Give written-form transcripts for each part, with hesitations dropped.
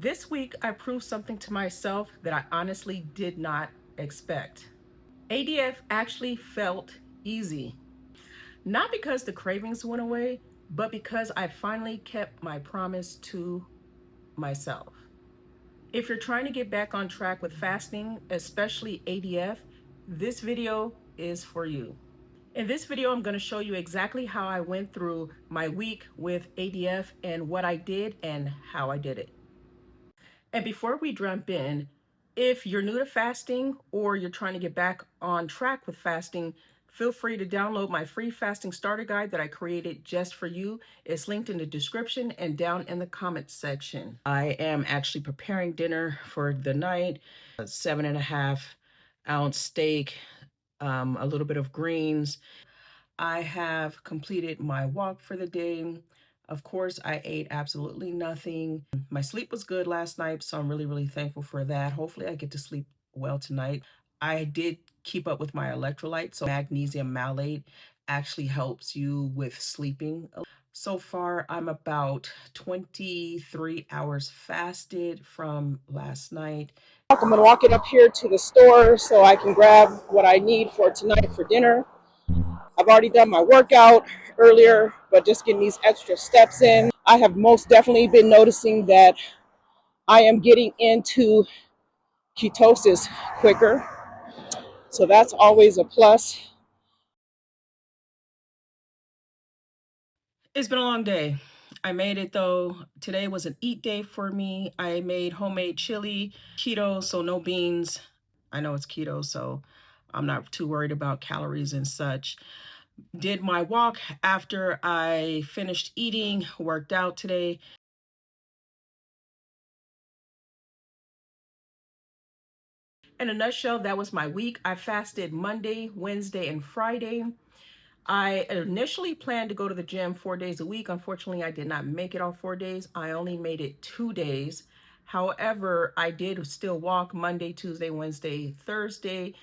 This week, I proved something to myself that I honestly did not expect. ADF actually felt easy. Not because the cravings went away, but because I finally kept my promise to myself. If you're trying to get back on track with fasting, especially ADF, this video is for you. In this video, I'm going to show you exactly how I went through my week with ADF and what I did and how I did it. And before we jump in, if you're new to fasting or you're trying to get back on track with fasting, feel free to download my free fasting starter guide that I created just for you. It's linked in the description and down in the comments section. I am actually preparing dinner for the night. A 7.5-ounce steak, a little bit of greens. I have completed my walk for the day. Of course, I ate absolutely nothing. My sleep was good last night, so I'm really, really thankful for that. Hopefully, I get to sleep well tonight. I did keep up with my electrolytes, so magnesium malate actually helps you with sleeping. So far, I'm about 23 hours fasted from last night. I'm going to walk it up here to the store so I can grab what I need for tonight for dinner. I've already done my workout earlier, but just getting these extra steps in. I have most definitely been noticing that I am getting into ketosis quicker. So that's always a plus. It's been a long day. I made it though. Today was an eat day for me. I made homemade chili, keto, so no beans. I know it's keto, so I'm not too worried about calories and such. Did my walk after I finished eating, worked out today. In a nutshell, that was my week. I fasted Monday, Wednesday, and Friday. I initially planned to go to the gym 4 days a week. Unfortunately, I did not make it all 4 days. I only made it 2 days. However, I did still walk Monday, Tuesday, Wednesday, Thursday,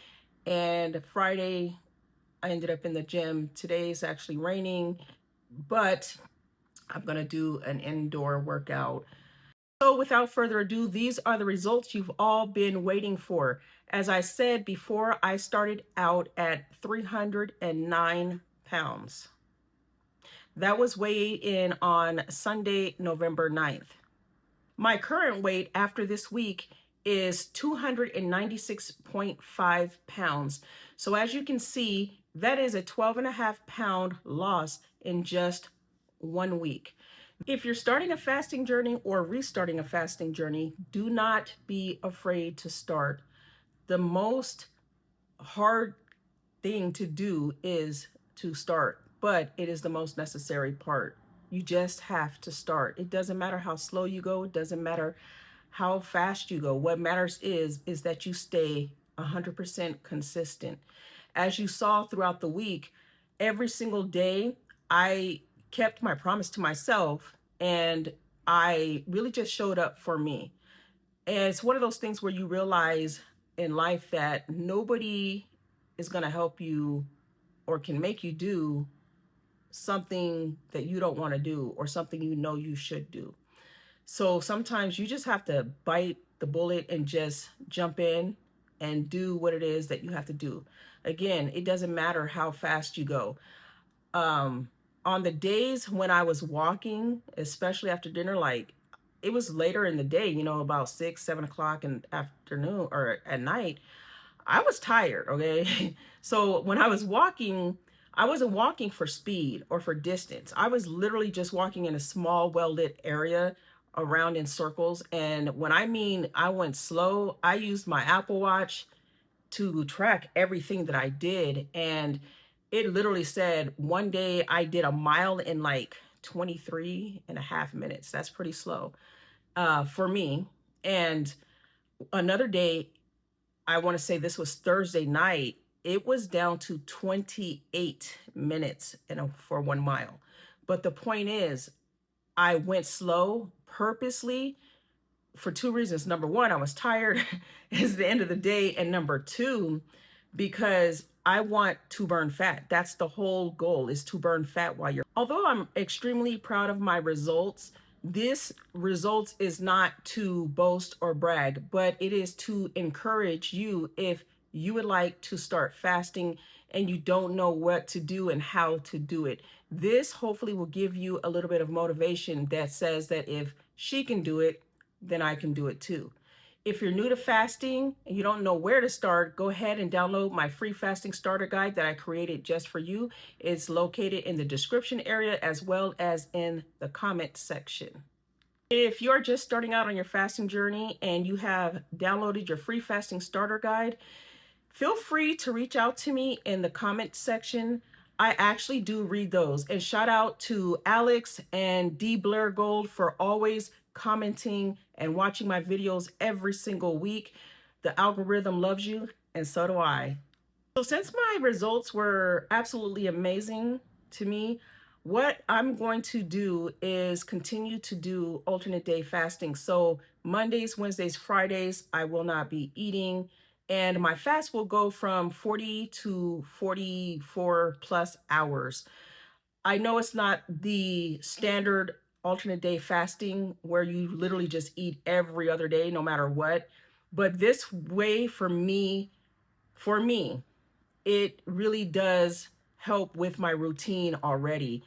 and Friday. I ended up in the gym. Today is actually raining, but I'm going to do an indoor workout. So without further ado, these are the results you've all been waiting for. As I said before, I started out at 309 pounds. That was weighed in on Sunday, November 9th. My current weight after this week is 296.5 pounds. So as you can see, that is a 12.5-pound loss in just 1 week. If you're starting a fasting journey or restarting a fasting journey, do not be afraid to start. The most hard thing to do is to start, but it is the most necessary part. You just have to start. It doesn't matter how slow you go. It doesn't matter how fast you go. What matters is that you stay 100% consistent. As you saw throughout the week, every single day, I kept my promise to myself and I really just showed up for me. And it's one of those things where you realize in life that nobody is going to help you or can make you do something that you don't want to do or something you know you should do. So sometimes you just have to bite the bullet and just jump in and do what it is that you have to do. Again, it doesn't matter how fast you go. On the days when I was walking, especially after dinner, like it was later in the day, about 6, 7 o'clock in the afternoon or at night, I was tired. Okay. So when I was walking, I wasn't walking for speed or for distance. I was literally just walking in a small, well-lit area around in circles. And when I mean I went slow, I used my Apple Watch to track everything that I did. And it literally said one day I did a mile in like 23.5 minutes. That's pretty slow for me. And another day, I want to say this was Thursday night, it was down to 28 minutes for 1 mile. But the point is, I went slow purposely for two reasons. Number one, I was tired. It's the end of the day. And number two, because I want to burn fat. That's the whole goal, is to burn fat while you're. Although I'm extremely proud of my results, This results is not to boast or brag, but it is to encourage you if you would like to start fasting and you don't know what to do and how to do it. This hopefully will give you a little bit of motivation that says that if she can do it, then I can do it too. If you're new to fasting and you don't know where to start, go ahead and download my free fasting starter guide that I created just for you. It's located in the description area as well as in the comment section. If you're just starting out on your fasting journey and you have downloaded your free fasting starter guide, feel free to reach out to me in the comment section. I actually do read those. And shout out to Alex and D Blair Gold for always commenting and watching my videos every single week. The algorithm loves you, and so do I. So since my results were absolutely amazing to me, what I'm going to do is continue to do alternate day fasting. So Mondays, Wednesdays, Fridays, I will not be eating. And my fast will go from 40 to 44 plus hours. I know it's not the standard alternate day fasting where you literally just eat every other day, no matter what. But this way for me, it really does help with my routine already.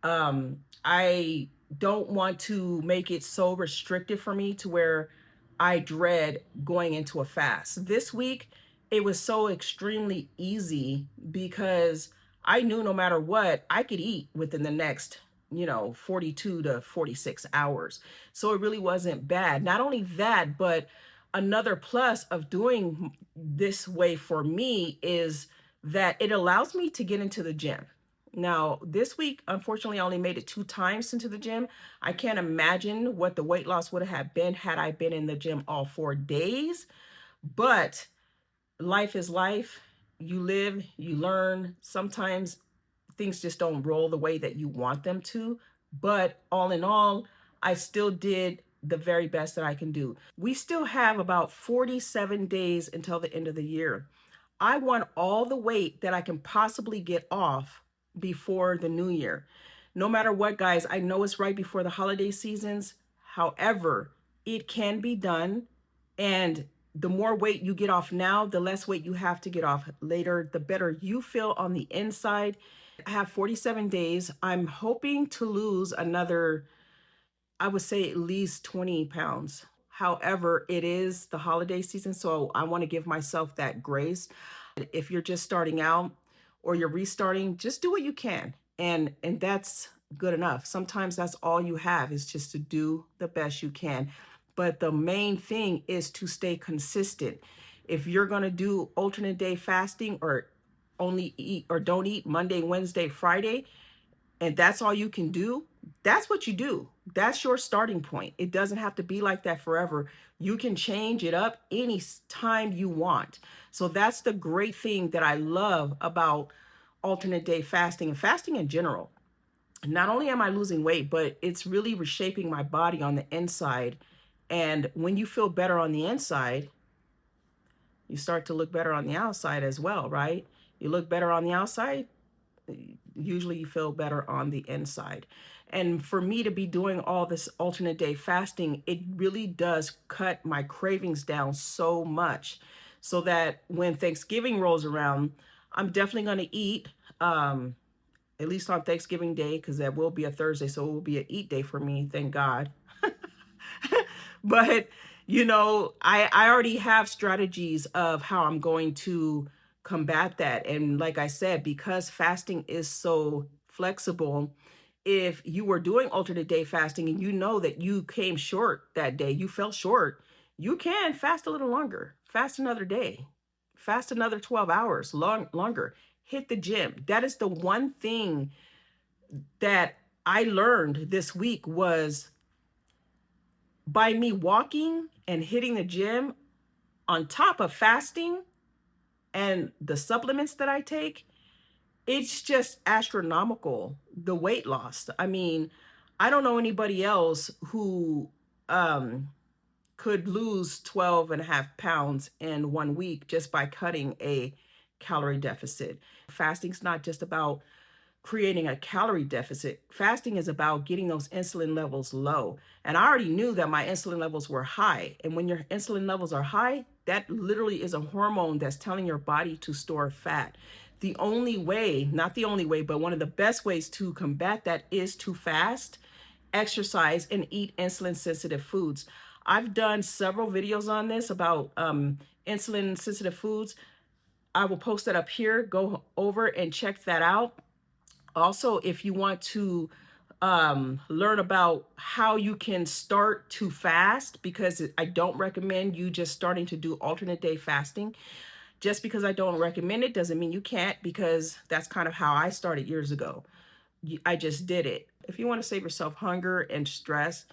I don't want to make it so restrictive for me to where I dread going into a fast. This week, it was so extremely easy because I knew no matter what, I could eat within the next, 42 to 46 hours. So it really wasn't bad. Not only that, but another plus of doing this way for me is that it allows me to get into the gym. Now, this week, unfortunately, I only made it 2 times into the gym. I can't imagine what the weight loss would have been had I been in the gym all 4 days. But life is life. You live, you learn. Sometimes things just don't roll the way that you want them to. But all in all, I still did the very best that I can do. We still have about 47 days until the end of the year. I want all the weight that I can possibly get off before the new year. No matter what, guys, I know it's right before the holiday seasons. However, it can be done. And the more weight you get off now, the less weight you have to get off later, the better you feel on the inside. I have 47 days. I'm hoping to lose another, I would say at least 20 pounds. However, it is the holiday season, so I want to give myself that grace. If you're just starting out or you're restarting, just do what you can. And that's good enough. Sometimes that's all you have is just to do the best you can. But the main thing is to stay consistent. If you're going to do alternate day fasting or only eat or don't eat Monday, Wednesday, Friday, and that's all you can do, that's what you do. That's your starting point. It doesn't have to be like that forever. You can change it up any time you want. So that's the great thing that I love about alternate day fasting and fasting in general. Not only am I losing weight, but it's really reshaping my body on the inside. And when you feel better on the inside, you start to look better on the outside as well, right? You look better on the outside, usually you feel better on the inside. And for me to be doing all this alternate day fasting, it really does cut my cravings down so much so that when Thanksgiving rolls around, I'm definitely going to eat, at least on Thanksgiving Day, because that will be a Thursday. So it will be an eat day for me. Thank God. But, I already have strategies of how I'm going to combat that. And like I said, because fasting is so flexible, if you were doing alternate day fasting and you know that you came short that day, you fell short, you can fast a little longer, fast another day, fast another 12 hours longer, hit the gym. That is the one thing that I learned this week was by me walking and hitting the gym on top of fasting and the supplements that I take, it's just astronomical, the weight loss. I mean, I don't know anybody else who could lose 12 and a half pounds in 1 week just by cutting a calorie deficit. Fasting's not just about creating a calorie deficit. Fasting is about getting those insulin levels low. And I already knew that my insulin levels were high. And when your insulin levels are high, that literally is a hormone that's telling your body to store fat. The only way, not the only way, but one of the best ways to combat that is to fast, exercise, and eat insulin sensitive foods. I've done several videos on this about insulin sensitive foods. I will post that up here. Go over and check that out. Also, if you want to learn about how you can start to fast, because I don't recommend you just starting to do alternate day fasting. Just because I don't recommend it doesn't mean you can't, because that's kind of how I started years ago. I just did it. If you want to save yourself hunger and stress,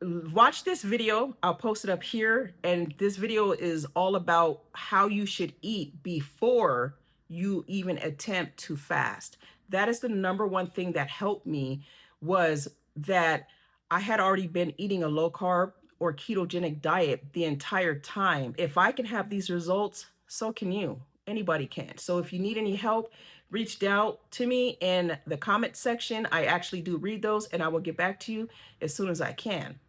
watch this video. I'll post it up here. And this video is all about how you should eat before you even attempt to fast. That is the number one thing that helped me, was that I had already been eating a low carb or ketogenic diet the entire time. If I can have these results, so can you. Anybody can. So if you need any help, reach out to me in the comment section. I actually do read those, and I will get back to you as soon as I can.